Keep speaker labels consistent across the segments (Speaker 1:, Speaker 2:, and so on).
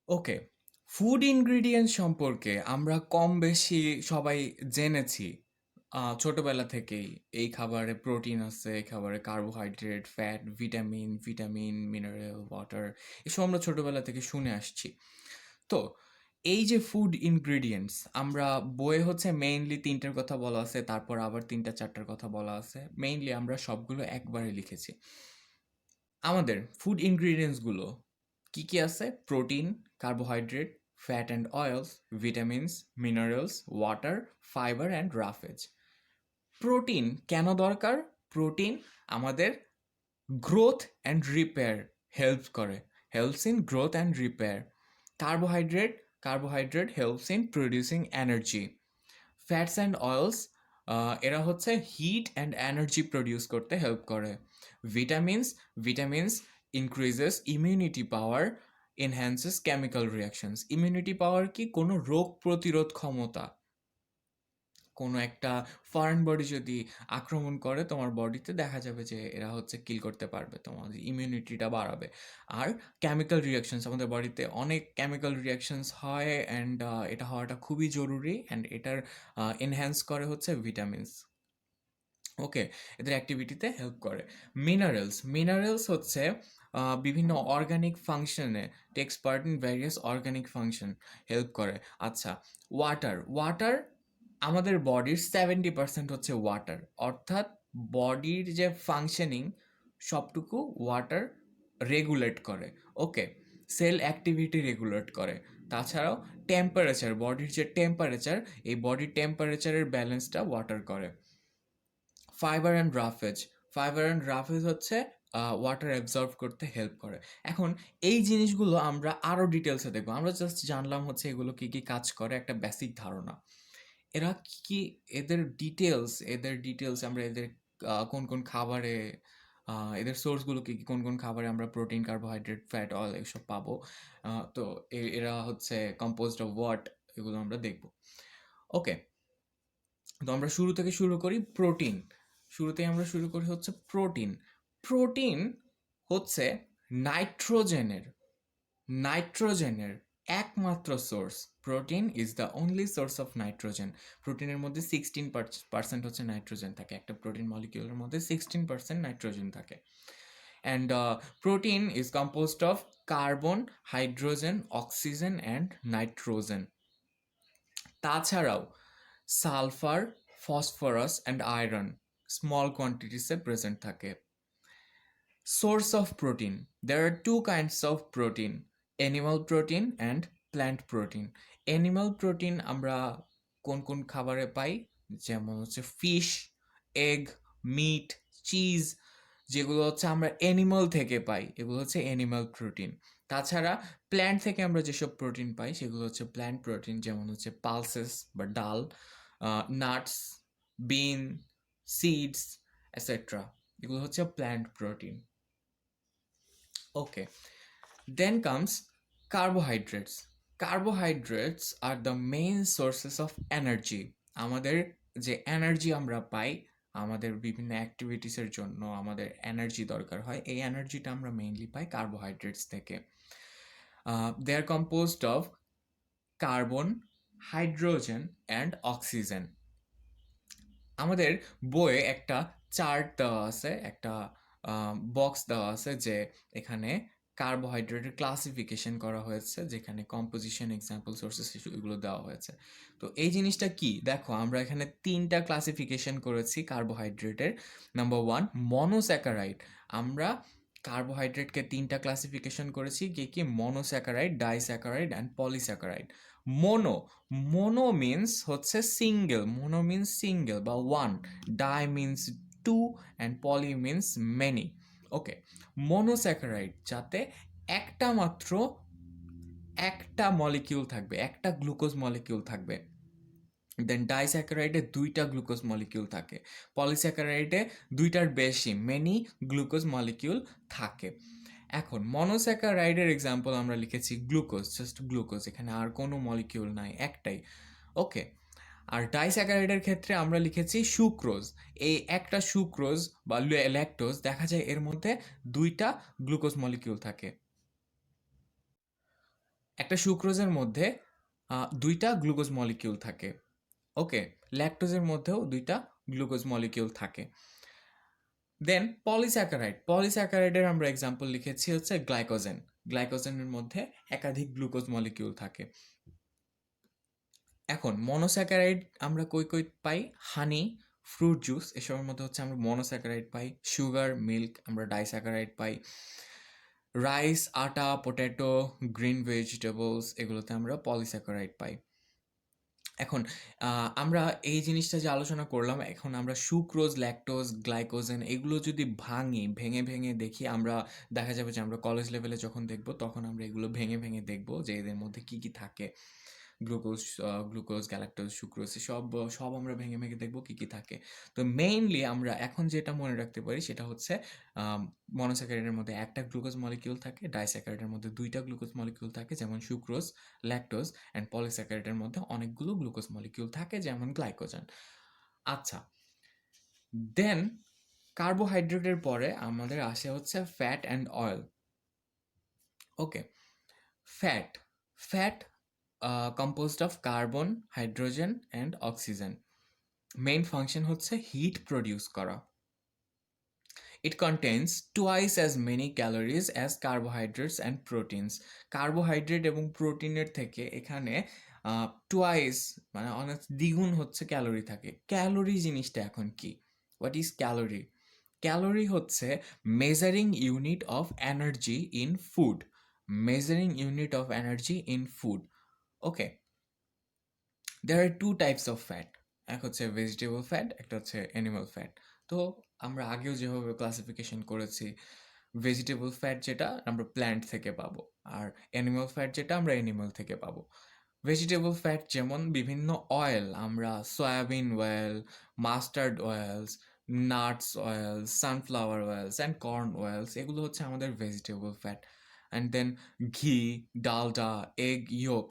Speaker 1: ওকে, food ingredients সম্পর্কে আমরা কম বেশি সবাই জেনেছি ছোটবেলা থেকেই। এই খাবারে প্রোটিন আছে, এই খাবারে carbohydrate, fat, vitamin, mineral, water, এসব আমরা ছোটবেলা থেকে শুনে আসছি। তো এই যে ফুড ইনগ্রিডিয়েন্টস, আমরা বইয়ে হচ্ছে মেইনলি তিনটার কথা বলা আছে, তারপর আবার তিনটা চারটার কথা বলা আছে। মেইনলি আমরা সবগুলো একবারে লিখেছি। আমাদের ফুড ইনগ্রিডিয়েন্টসগুলো কি কি আছে? Protein, carbohydrate, fat and oils, vitamins, minerals, water, fibre and রাফেজ। Protein কেন দরকার? প্রোটিন আমাদের গ্রোথ অ্যান্ড রিপেয়ার হেল্প করে, helps in growth and repair. Carbohydrate, carbohydrate helps in producing energy. Fats and oils, এরা হচ্ছে hit and energy produce করতে help করে। Vitamins, vitamins increases immunity power, enhances chemical reactions. Immunity power কি? কোনো রোগ প্রতিরোধ ক্ষমতা। কোনো একটা ফরেন বডি যদি আক্রমণ করে তোমার বডিতে, দেখা যাবে যে এরা হচ্ছে কিল করতে পারবে, তোমাদের ইমিউনিটিটা বাড়াবে। আর কেমিক্যাল রিয়াকশনস, আমাদের বডিতে অনেক কেমিক্যাল রিয়াকশনস হয়, অ্যান্ড এটা হওয়াটা খুবই জরুরি, অ্যান্ড এটার এনহ্যান্স করে হচ্ছে ভিটামিনস। ওকে, এদের অ্যাক্টিভিটিতে হেল্প করে। মিনারেলস, মিনারেলস হচ্ছে বিভিন্ন অর্গানিক ফাংশনে, takes part in various organic function, help করে। আচ্ছা, ওয়াটার, ওয়াটার আমাদের বডির 70% হচ্ছে ওয়াটার, অর্থাৎ বডির যে ফাংশনিং সবটুকু ওয়াটার রেগুলেট করে। ওকে, সেল অ্যাক্টিভিটি রেগুলেট করে। তাছাড়াও টেম্পারেচার, বডির যে টেম্পারেচার, এই বডির টেম্পারেচারের ব্যালেন্সটা ওয়াটার করে। Fibre and roughage, fibre and roughage হচ্ছে ওয়াটার অ্যাবজর্ব করতে হেল্প করে। এখন এই জিনিসগুলো আমরা আরও ডিটেলসে দেখবো, আমরা জাস্ট জানলাম হচ্ছে এগুলো কী কী কাজ করে, একটা বেসিক ধারণা। এরা কি কি, এদের ডিটেলস আমরা এদের কোন কোন খাবারে, এদের সোর্সগুলো কি কি, কোন কোন খাবারে আমরা প্রোটিন, কার্বোহাইড্রেট, ফ্যাট, অয়েল এসব পাবো। তো এরা হচ্ছে কম্পোজড অফ হোয়াট, এগুলো আমরা দেখব। ওকে, তো আমরা শুরু থেকে শুরু করি। প্রোটিন, শুরুতেই আমরা শুরু করি হচ্ছে প্রোটিন। প্রোটিন হচ্ছে নাইট্রোজেনের, নাইট্রোজেনের একমাত্র source. Protein is the only source of nitrogen. প্রোটিনের মধ্যে 16% হচ্ছে নাইট্রোজেন থাকে, একটা প্রোটিন মলিকিউলের মধ্যে 16% নাইট্রোজেন থাকে। And protein is composed of carbon, hydrogen, oxygen and nitrogen. তাছাড়াও sulphur, phosphorus and iron small কোয়ান্টিটিসে প্রেজেন্ট থাকে। Source of protein, there are two kinds of protein, animal protein and plant protein. Animal protein আমরা কোন কোন খাবারে পাই? যেমন হচ্ছে fish, egg, meet, cheese, যেগুলো হচ্ছে আমরা অ্যানিমাল থেকে পাই, এগুলো হচ্ছে অ্যানিমাল প্রোটিন। তাছাড়া প্ল্যান্ট থেকে আমরা যেসব প্রোটিন পাই সেগুলো হচ্ছে প্ল্যান্ট প্রোটিন, যেমন হচ্ছে পালসেস বা ডাল, নাটস, বিন, সিডস, এটসেট্রা, এগুলো হচ্ছে plant protein. Okay, then comes carbohydrates. Carbohydrates are the main sources of energy. আমাদের যে এনার্জি আমরা পাই, আমাদের বিভিন্ন অ্যাক্টিভিটিসের জন্য আমাদের এনার্জি দরকার হয়, এই এনার্জিটা আমরা মেইনলি পাই কার্বোহাইড্রেটস থেকে। They are composed of carbon, hydrogen and oxygen. আমাদের বইয়ে একটা চার্ট দেওয়া আছে, একটা বক্স দেওয়া আছে, যে এখানে কার্বোহাইড্রেটের ক্লাসিফিকেশন করা হয়েছে, যেখানে কম্পোজিশন, এক্সাম্পল, সোর্সেস এগুলো দেওয়া হয়েছে। তো এই জিনিসটা কি দেখো, আমরা এখানে তিনটা ক্লাসিফিকেশন করেছি কার্বোহাইড্রেটের। Number 1, monosaccharide. আমরা কার্বোহাইড্রেটকে তিনটা ক্লাসিফিকেশন করেছি, কি কি? Monosaccharide, disaccharide and polysaccharide. Mono, mono means হচ্ছে সিঙ্গেল, মোনো মিন্স সিঙ্গেল বা one, di means two, and poly means many. Okay, monosaccharide যাতে একটা মাত্র একটা মলিকিউল থাকবে, একটা গ্লুকোজ মলিকিউল থাকবে। দেন ডাইস্যাকারাইডে দুইটা গ্লুকোজ মলিকিউল থাকে। পলিস্যাকারাইডে দুইটার বেশি, মেনি গ্লুকোজ মলিকিউল থাকে। এখন মনোস্যাকারাইডের এক্সাম্পল আমরা লিখেছি গ্লুকোজ, জাস্ট গ্লুকোজ, এখানে আর কোনো মলিকিউল নাই, একটাই। ওকে, আর ডাইস্যাকারাইডের ক্ষেত্রে আমরা লিখেছি সুক্রোজ। এই একটা সুক্রোজ বা ল্যাকটোজ, দেখা যায় এর মধ্যে দুইটা গ্লুকোজ মলিকিউল থাকে। একটা সুক্রোজের মধ্যে ২টা গ্লুকোজ মলিকিউল থাকে। ওকে? ল্যাকটোজের মধ্যেও ২টা গ্লুকোজ মলিকিউল থাকে। দেন পলিস্যাকারাইডের আমরা এক্সাম্পল লিখেছি হচ্ছে গ্লাইকোজেন। গ্লাইকোজেনের মধ্যে একাধিক গ্লুকোজ মলিকিউল থাকে। এখন মনোস্যাকারাইড আমরা কই পাই? হানি, ফ্রুট জুস এসবের মধ্যে হচ্ছে আমরা মনোস্যাকারাইড পাই। সুগার, মিল্ক আমরা ডাইস্যাকারাইড পাই। রাইস, আটা, পটেটো, গ্রিন ভেজিটেবলস এগুলোতে আমরা পলিস্যাকারাইড পাই। এখন আমরা এই জিনিসটা যে আলোচনা করলাম, এখন আমরা সুক্রোজ, ল্যাকটোজ, গ্লাইকোজেন এগুলো যদি ভেঙে দেখি, আমরা দেখা যাবে যে আমরা কলেজ লেভেলে যখন দেখব তখন আমরা এগুলো ভেঙে দেখব যে এদের মধ্যে কি থাকে। গ্লুকোজ, গ্যালাক্টোজ, সুক্রোজ সব আমরা ভেঙে দেখব কি থাকে। তো মেইনলি আমরা এখন যেটা মনে রাখতে পারি সেটা হচ্ছে মনোস্যাকারাইডের মধ্যে একটা গ্লুকোজ মলিকিউল থাকে, ডাইস্যাকারাইডের মধ্যে 2টা গ্লুকোজ মলিকিউল থাকে যেমন সুক্রোজ, ল্যাকটোজ, অ্যান্ড পলিস্যাকারাইডের মধ্যে অনেকগুলো গ্লুকোজ মলিকিউল থাকে যেমন গ্লাইকোজেন। আচ্ছা, দেন কার্বোহাইড্রেটের পরে আমাদের আসে হচ্ছে fat and oil. Okay, fat fat composed of carbon, hydrogen and oxygen. Main function হচ্ছে হিট প্রডিউস করা। It contains twice as many calories as carbohydrates and proteins. Carbohydrate এবং প্রোটিনের থেকে এখানে টুয়াইস মানে অনেক দ্বিগুণ হচ্ছে ক্যালোরি থাকে। ক্যালোরি জিনিসটা এখন কি? What is calorie? ক্যালোরি হচ্ছে measuring unit of energy in food. Measuring unit of energy in food. Okay, there are two types of fat. এক হচ্ছে ভেজিটেবল ফ্যাট, একটা হচ্ছে অ্যানিমাল ফ্যাট। তো আমরা আগেও যেভাবে ক্লাসিফিকেশন করেছি, ভেজিটেবল ফ্যাট যেটা আমরা প্ল্যান্ট থেকে পাবো, আর অ্যানিমাল ফ্যাট যেটা আমরা অ্যানিমাল থেকে পাবো। ভেজিটেবল ফ্যাট যেমন বিভিন্ন অয়েল, আমরা soybean oil, mustard oils, nuts oils, sunflower oils and corn oils, এগুলো হচ্ছে আমাদের ভেজিটেবল ফ্যাট। অ্যান্ড দেন ঘি, ডালডা, এগ ইয়োক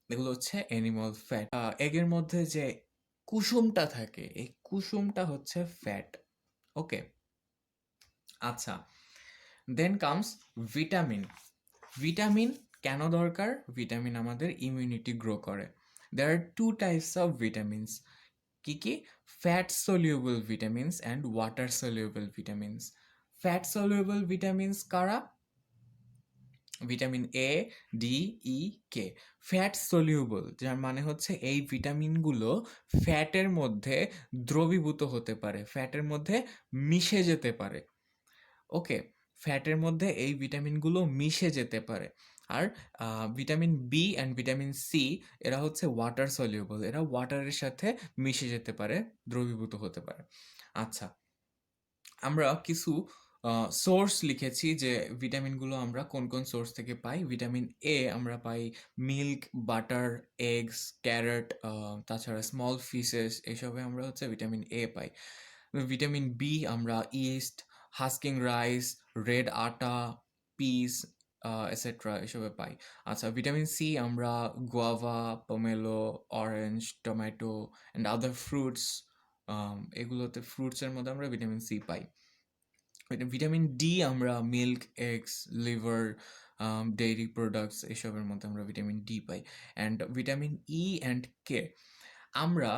Speaker 1: এগুলো হচ্ছে অ্যানিমাল ফ্যাট। এগের মধ্যে যে কুসুমটা থাকে, এই কুসুমটা হচ্ছে ফ্যাট। ওকে, আচ্ছা, দেন কামস ভিটামিন। ভিটামিন কেন দরকার? ভিটামিন আমাদের ইমিউনিটি গ্রো করে। There are two types of vitamins. কি? Fat soluble vitamins and water soluble vitamins. Fat soluble vitamins কারা? Vitamin A, D, E, K. Fat soluble যার মানে হচ্ছে এই ভিটামিনগুলো ফ্যাটের মধ্যে দ্রবীভূত হতে পারে, ফ্যাটের মধ্যে মিশে যেতে পারে। ওকে, ফ্যাটের মধ্যে এই ভিটামিনগুলো মিশে যেতে পারে। আর vitamin B and vitamin C এরা হচ্ছে ওয়াটার সলিউবল, এরা ওয়াটারের সাথে মিশে যেতে পারে, দ্রবীভূত হতে পারে। আচ্ছা, আমরা কিছু সোর্স লিখেছি যে ভিটামিনগুলো আমরা কোন সোর্স থেকে পাই। ভিটামিন এ আমরা পাই মিল্ক, বাটার, এগস, ক্যারট, তাছাড়া স্মল ফিশেস, এসবে আমরা হচ্ছে ভিটামিন এ পাই। ভিটামিন বি আমরা yeast, husking rice, red atta, peas etcetera এসবে পাই। আচ্ছা, ভিটামিন সি আমরা guava, pomelo, orange, tomato and other fruits, এগুলোতে ফ্রুটসের মধ্যে আমরা ভিটামিন সি পাই। ভিটামিন ডি আমরা milk, eggs, liver, dairy products এসবের মধ্যে আমরা ভিটামিন ডি পাই। And vitamin E and K আমরা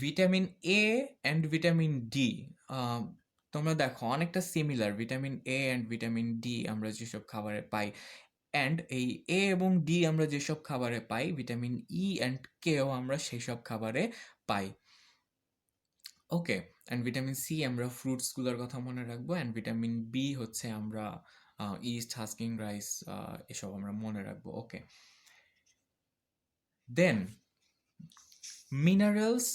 Speaker 1: vitamin A and vitamin D, তোমরা দেখো অনেকটা similar. Vitamin A and vitamin D আমরা যেসব খাবারে পাই, অ্যান্ড এই এ এবং ডি আমরা যেসব খাবারে পাই, ভিটামিন ই অ্যান্ড কেও আমরা সেই সব খাবারে পাই। ওকে, অ্যান্ড ভিটামিন সি আমরা ফ্রুটসগুলোর কথা মনে রাখবো, অ্যান্ড ভিটামিন বি হচ্ছে আমরা ইস্ট, হাস্কিং রাইস এসব আমরা মনে রাখবো। Okay, then minerals,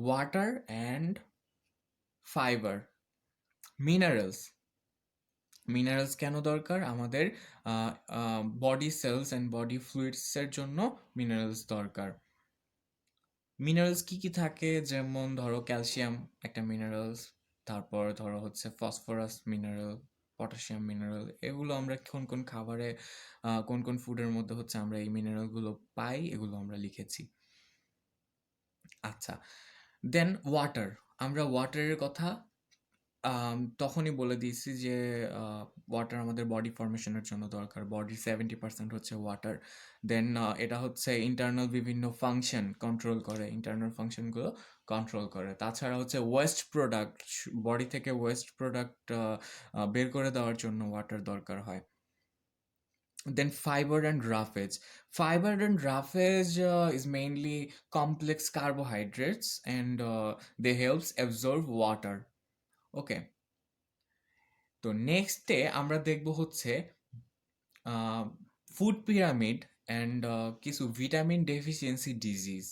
Speaker 1: water and fibre. Minerals minerals কেন দরকার? আমাদের বডি সেলস অ্যান্ড বডি ফ্লুইডসের জন্য মিনারেলস দরকার। মিনারেলস কি থাকে? যেমন ধরো ক্যালসিয়াম একটা মিনারেলস, তারপর ধরো হচ্ছে ফসফরাস মিনারেল, পটাশিয়াম মিনারেল। এগুলো আমরা কোন খাবারে, কোন ফুডের মধ্যে হচ্ছে আমরা এই মিনারেলগুলো পাই, এগুলো আমরা লিখেছি। আচ্ছা, দেন ওয়াটার। আমরা ওয়াটারের কথা তখনই বলে দিয়েছি যে ওয়াটার আমাদের বডি ফর্মেশনের জন্য দরকার। বডির 70% হচ্ছে ওয়াটার। দেন এটা হচ্ছে ইন্টারনাল বিভিন্ন ফাংশন কন্ট্রোল করে, ইন্টারনাল ফাংশনগুলো কন্ট্রোল করে। তাছাড়া হচ্ছে ওয়েস্ট প্রোডাক্ট, বডি থেকে ওয়েস্ট প্রোডাক্ট বের করে দেওয়ার জন্য ওয়াটার দরকার হয়। Then fiber and roughage. Fiber and roughage is mainly complex carbohydrates and they helps absorb water. ওকে, তো নেক্সটে আমরা দেখব হচ্ছে ফুড পিরামিড অ্যান্ড কিছু ভিটামিন ডেফিসিয়েন্সি ডিজিজ।